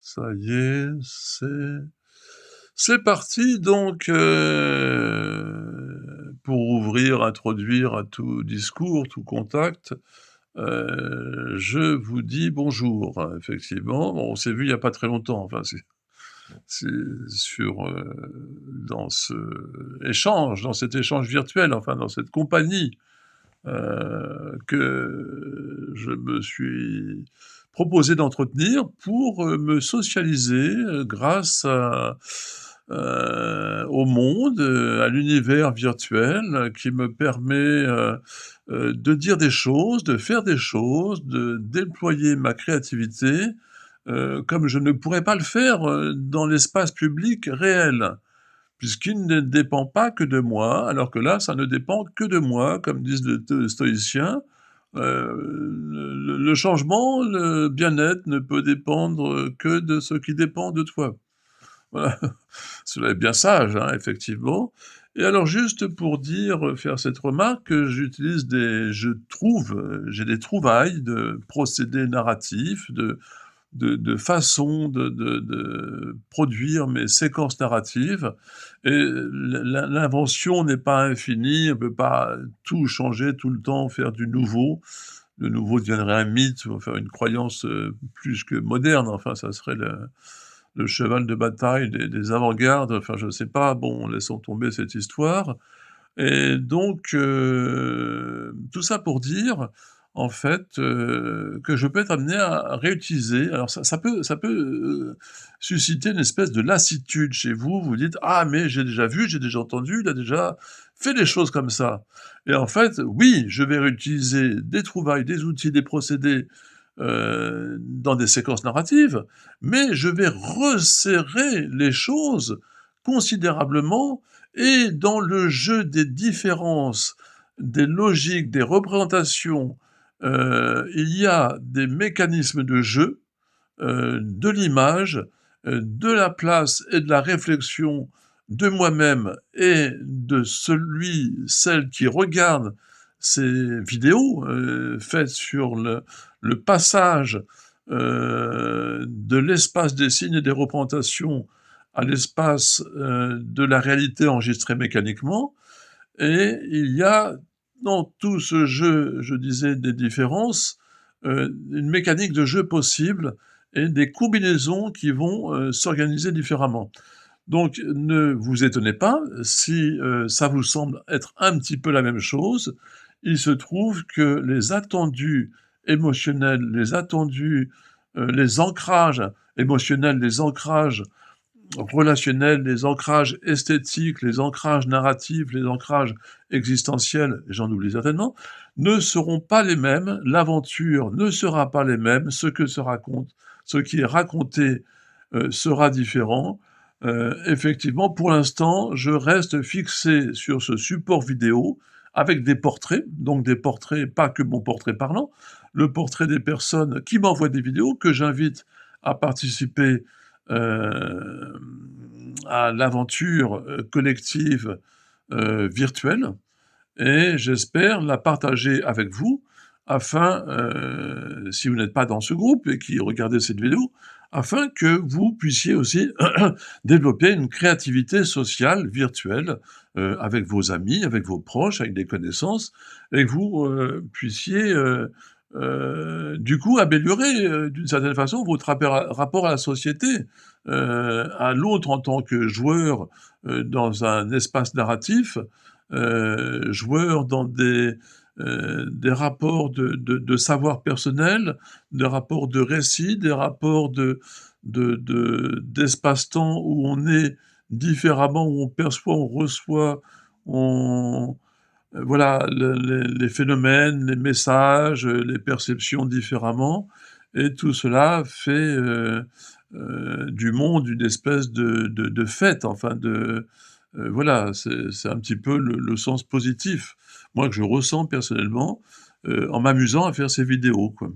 Ça y est, c'est parti donc, pour ouvrir, introduire à tout discours, tout contact, je vous dis bonjour. Effectivement, bon, on s'est vu il y a pas très longtemps, enfin c'est sur, dans ce échange, dans cet échange virtuel, enfin dans cette compagnie, que je me suis proposé d'entretenir pour, me socialiser, grâce au monde, à l'univers virtuel, qui me permet, de dire des choses, de faire des choses, de déployer ma créativité, comme je ne pourrais pas le faire, dans l'espace public réel. Puisqu'il ne dépend pas que de moi, alors que là, ça ne dépend que de moi, comme disent les stoïciens. Le changement, le bien-être ne peut dépendre, que de ce qui dépend de toi. Voilà, cela est bien sage, hein, effectivement. Et alors juste pour dire, faire cette remarque, j'utilise je trouve, j'ai des trouvailles de procédés narratifs, de façon de produire mes séquences narratives et l'invention n'est pas infinie, on peut pas tout changer tout le temps, faire du nouveau. Le nouveau deviendrait un mythe ou enfin une croyance, plus que moderne, enfin ça serait le cheval de bataille des avant-gardes, enfin je sais pas, bon laissons tomber cette histoire. Et donc, tout ça pour dire, en fait, que je peux être amené à réutiliser alors ça peut, susciter une espèce de lassitude chez vous. Vous dites: «Ah mais j'ai déjà vu, j'ai déjà entendu, il a déjà fait des choses comme ça» et en fait, oui, je vais réutiliser des trouvailles, des outils, des procédés, dans des séquences narratives, mais je vais resserrer les choses considérablement et dans le jeu des différences, des logiques, des représentations, il y a des mécanismes de jeu, de l'image, de la place et de la réflexion de moi-même et de celle qui regarde ces vidéos, faites sur le passage, de l'espace des signes et des représentations à l'espace, de la réalité enregistrée mécaniquement et il y a dans tout ce jeu, je disais, des différences, une mécanique de jeu possible et des combinaisons qui vont, s'organiser différemment. Donc ne vous étonnez pas si, ça vous semble être un petit peu la même chose. Il se trouve que les attendus émotionnels, les attendus, les ancrages émotionnels, les ancrages relationnels, les ancrages esthétiques, les ancrages narratifs, les ancrages existentiels, et j'en oublie certainement, ne seront pas les mêmes, l'aventure ne sera pas les mêmes, ce qui est raconté, sera différent. Effectivement, pour l'instant, je reste fixé sur ce support vidéo avec des portraits, donc des portraits, pas que mon portrait parlant, le portrait des personnes qui m'envoient des vidéos, que j'invite à participer à l'aventure, collective, virtuelle et j'espère la partager avec vous afin, si vous n'êtes pas dans ce groupe et qui regardez cette vidéo, afin que vous puissiez aussi développer une créativité sociale virtuelle, avec vos amis, avec vos proches, avec des connaissances et que vous, puissiez, du coup améliorer, d'une certaine façon votre rapport à la société, à l'autre en tant que joueur, dans un espace narratif, joueur dans des rapports de savoir personnel, des rapports de récit, des rapports d'espace-temps où on est différemment, où on perçoit, on reçoit, on voilà, les phénomènes, les messages, les perceptions différemment et tout cela fait, du monde une espèce de fête, enfin voilà, c'est un petit peu le sens positif, moi que je ressens personnellement, en m'amusant à faire ces vidéos, quoi.